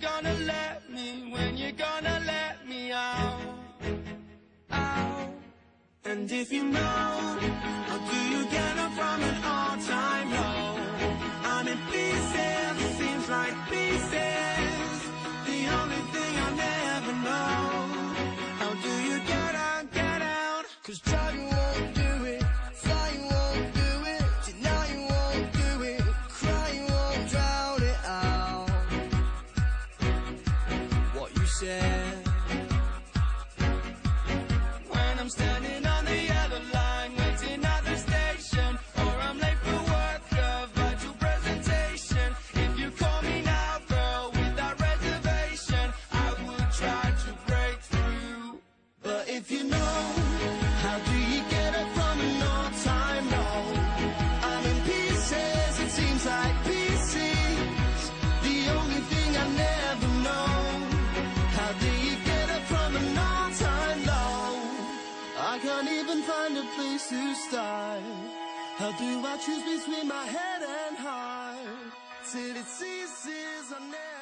gonna let me, when you gonna let me out, out. And if you know, how do you get up from an all-time low? I'm in pieces, it seems like pieces. The only thing I never know, how do you get out? 'Cause driving won't do it, flying won't do it, denying won't do it, crying won't drown it out. What you said. When I'm standing on the yellow line, waiting at the station, or I'm late for work, a vital presentation. If you call me now, girl, with that reservation, I would try to break through. But if you know, how do you get up from an all-time low? I'm in pieces, it seems like pieces. The only thing I never know, how do you get up from an all-time low? I can't even find a place to start. How do I choose between my head and heart? Till it ceases, I never